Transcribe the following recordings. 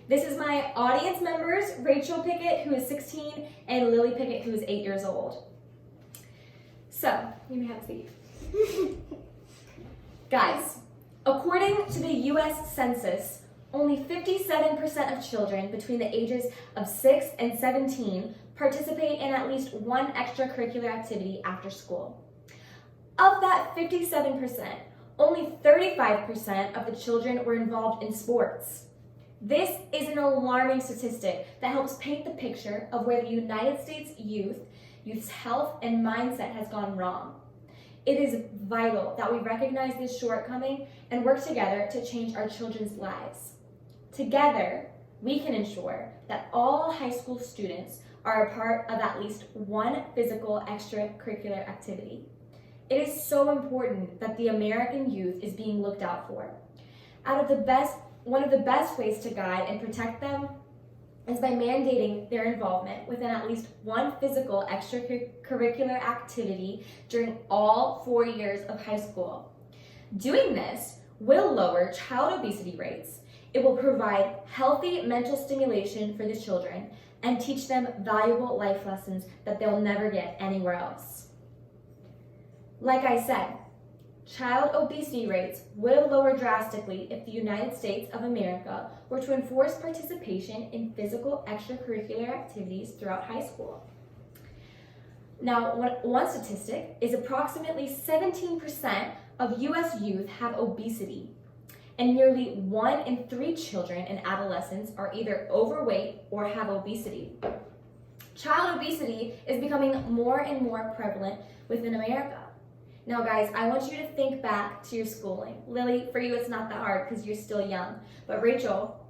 This is my audience members, Rachel Pickett, who is 16, and Lily Pickett, who is 8 years old. So, you may have a seat. Guys, according to the US Census, only 57% of children between the ages of 6 and 17 participate in at least one extracurricular activity after school. Of that 57%, only 35% of the children were involved in sports. This is an alarming statistic that helps paint the picture of where the United States youth's health and mindset has gone wrong. It is vital that we recognize this shortcoming and work together to change our children's lives. Together, we can ensure that all high school students are a part of at least one physical extracurricular activity. It is so important that the American youth is being looked out for. One of the best ways to guide and protect them is by mandating their involvement within at least one physical extracurricular activity during all 4 years of high school. Doing this will lower child obesity rates. It will provide healthy mental stimulation for the children and teach them valuable life lessons that they'll never get anywhere else. Like I said, child obesity rates will lower drastically if the United States of America were to enforce participation in physical extracurricular activities throughout high school. Now, one statistic is approximately 17% of US youth have obesity, and nearly 1 in 3 children and adolescents are either overweight or have obesity. Child obesity is becoming more and more prevalent within America. Now guys, I want you to think back to your schooling. Lily, for you it's not that hard because you're still young. But Rachel,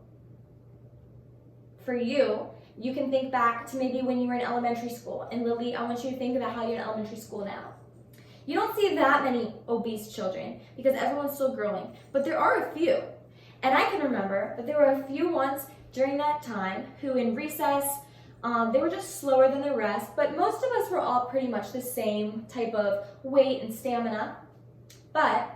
for you, you can think back to maybe when you were in elementary school. And Lily, I want you to think about how you're in elementary school now. You don't see that many obese children because everyone's still growing, but there are a few. And I can remember that there were a few ones during that time who in recess, they were just slower than the rest, but most of us were all pretty much the same type of weight and stamina. But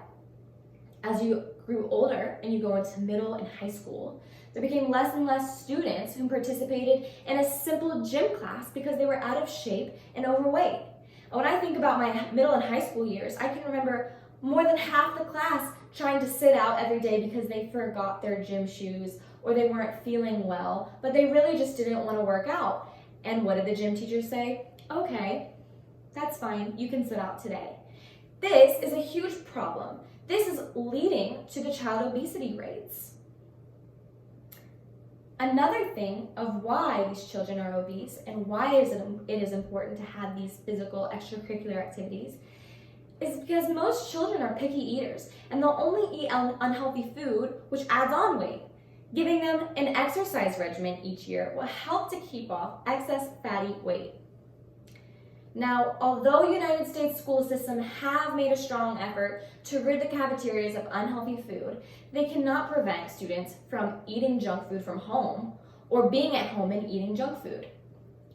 as you grew older and you go into middle and high school, there became less and less students who participated in a simple gym class because they were out of shape and overweight. And when I think about my middle and high school years, I can remember more than half the class trying to sit out every day because they forgot their gym shoes or they weren't feeling well, but they really just didn't want to work out. And what did the gym teacher say? Okay, that's fine, you can sit out today. This is a huge problem. This is leading to the child obesity rates. Another thing of why these children are obese and why it is important to have these physical extracurricular activities is because most children are picky eaters and they'll only eat unhealthy food, which adds on weight. Giving them an exercise regimen each year will help to keep off excess fatty weight. Now, although United States school systems have made a strong effort to rid the cafeterias of unhealthy food, they cannot prevent students from eating junk food from home or being at home and eating junk food.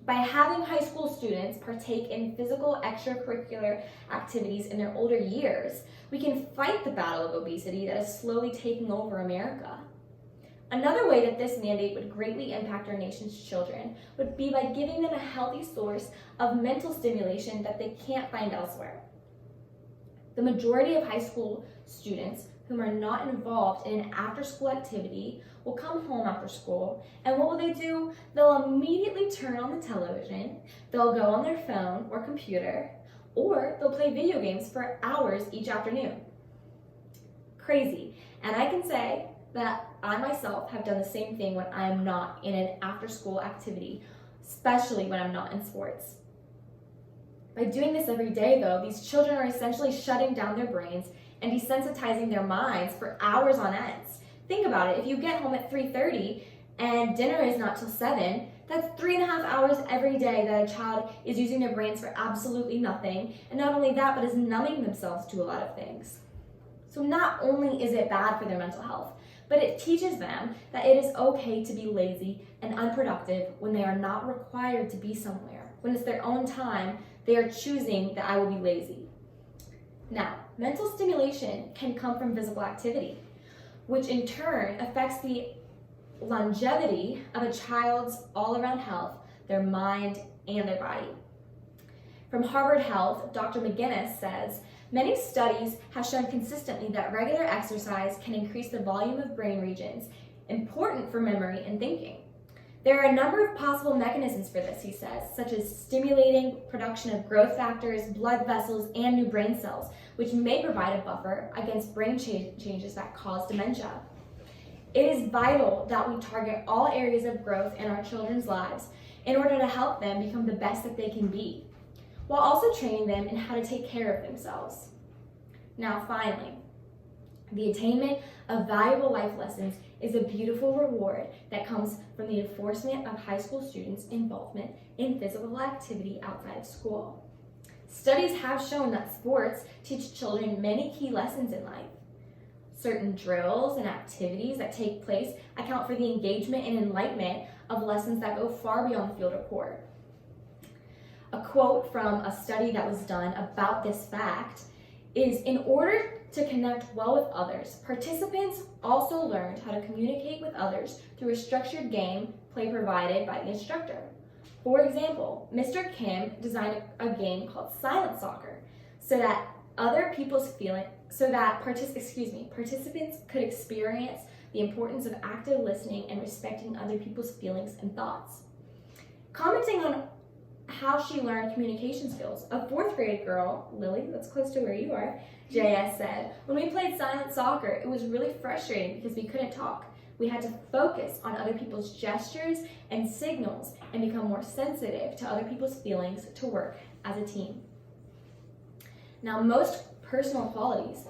By having high school students partake in physical extracurricular activities in their older years, we can fight the battle of obesity that is slowly taking over America. Another way that this mandate would greatly impact our nation's children would be by giving them a healthy source of mental stimulation that they can't find elsewhere. The majority of high school students whom are not involved in an after-school activity will come home after school, and what will they do? They'll immediately turn on the television, they'll go on their phone or computer, or they'll play video games for hours each afternoon. Crazy. And I can say that I myself have done the same thing when I am not in an after-school activity, especially when I'm not in sports. By doing this every day, though, these children are essentially shutting down their brains and desensitizing their minds for hours on end. Think about it. If you get home at 3:30 and dinner is not till 7, that's 3.5 hours every day that a child is using their brains for absolutely nothing. And not only that, but is numbing themselves to a lot of things. So not only is it bad for their mental health, but it teaches them that it is okay to be lazy and unproductive when they are not required to be somewhere. When it's their own time, they are choosing that I will be lazy. Now, mental stimulation can come from physical activity, which in turn affects the longevity of a child's all-around health, their mind, and their body. From Harvard Health, Dr. McGinnis says, many studies have shown consistently that regular exercise can increase the volume of brain regions important for memory and thinking. There are a number of possible mechanisms for this, he says, such as stimulating production of growth factors, blood vessels, and new brain cells, which may provide a buffer against brain changes that cause dementia. It is vital that we target all areas of growth in our children's lives in order to help them become the best that they can be, while also training them in how to take care of themselves. Now, finally, the attainment of valuable life lessons is a beautiful reward that comes from the enforcement of high school students' involvement in physical activity outside of school. Studies have shown that sports teach children many key lessons in life. Certain drills and activities that take place account for the engagement and enlightenment of lessons that go far beyond the field or court. A quote from a study that was done about this fact is, in order to connect well with others, participants also learned how to communicate with others through a structured game play provided by the instructor. For example, Mr. Kim designed a game called Silent Soccer so that participants could experience the importance of active listening and respecting other people's feelings and thoughts. Commenting on how she learned communication skills, a fourth grade girl, Lily, that's close to where you are, JS said, when we played silent soccer, it was really frustrating because we couldn't talk. We had to focus on other people's gestures and signals and become more sensitive to other people's feelings to work as a team. Now, most personal qualities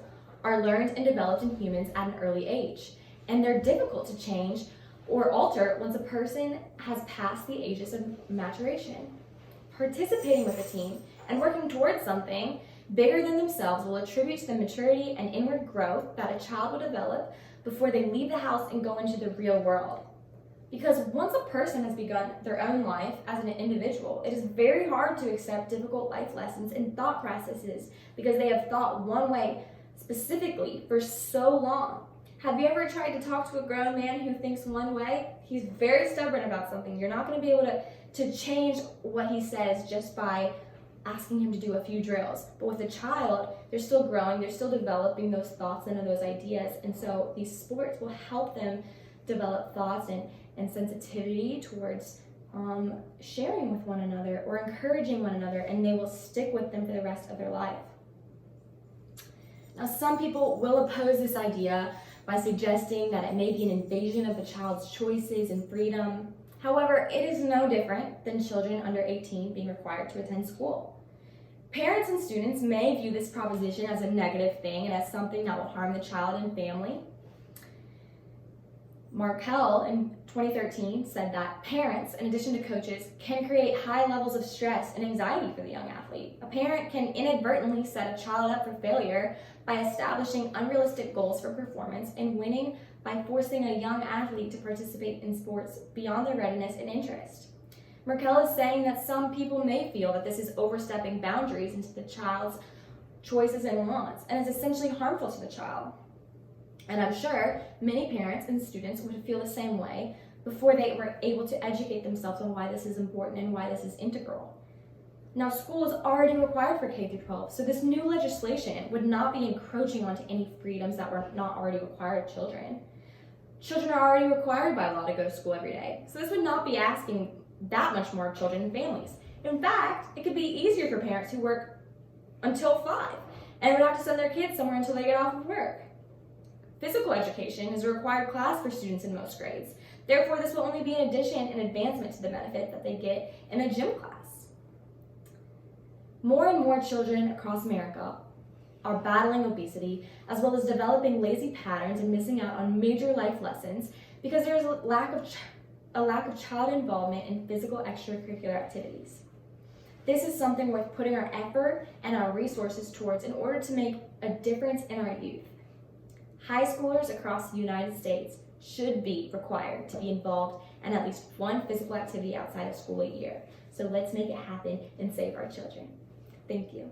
are learned and developed in humans at an early age, and they're difficult to change or alter once a person has passed the ages of maturation. Participating with a team and working towards something bigger than themselves will attribute to the maturity and inward growth that a child will develop before they leave the house and go into the real world. Because once a person has begun their own life as an individual, it is very hard to accept difficult life lessons and thought processes because they have thought one way specifically for so long. Have you ever tried to talk to a grown man who thinks one way? He's very stubborn about something. You're not going to be able to change what he says just by asking him to do a few drills. But with a child, they're still growing, they're still developing those thoughts and those ideas. And so these sports will help them develop thoughts and sensitivity towards sharing with one another or encouraging one another, and they will stick with them for the rest of their life. Now, some people will oppose this idea by suggesting that it may be an invasion of the child's choices and freedom. However, it is no different than children under 18 being required to attend school. Parents and students may view this proposition as a negative thing and as something that will harm the child and family. Markell in 2013 said that parents, in addition to coaches, can create high levels of stress and anxiety for the young athlete. A parent can inadvertently set a child up for failure by establishing unrealistic goals for performance and winning by forcing a young athlete to participate in sports beyond their readiness and interest. Markell is saying that some people may feel that this is overstepping boundaries into the child's choices and wants, and is essentially harmful to the child. And I'm sure many parents and students would feel the same way before they were able to educate themselves on why this is important and why this is integral. Now, school is already required for K through 12, so this new legislation would not be encroaching onto any freedoms that were not already required of children. Children are already required by law to go to school every day, so this would not be asking that much more of children and families. In fact, it could be easier for parents who work until 5 and would have to send their kids somewhere until they get off of work. Physical education is a required class for students in most grades. Therefore, this will only be an addition and advancement to the benefit that they get in a gym class. More and more children across America are battling obesity, as well as developing lazy patterns and missing out on major life lessons because there is a lack of child involvement in physical extracurricular activities. This is something worth putting our effort and our resources towards in order to make a difference in our youth. High schoolers across the United States should be required to be involved in at least one physical activity outside of school a year. So let's make it happen and save our children. Thank you.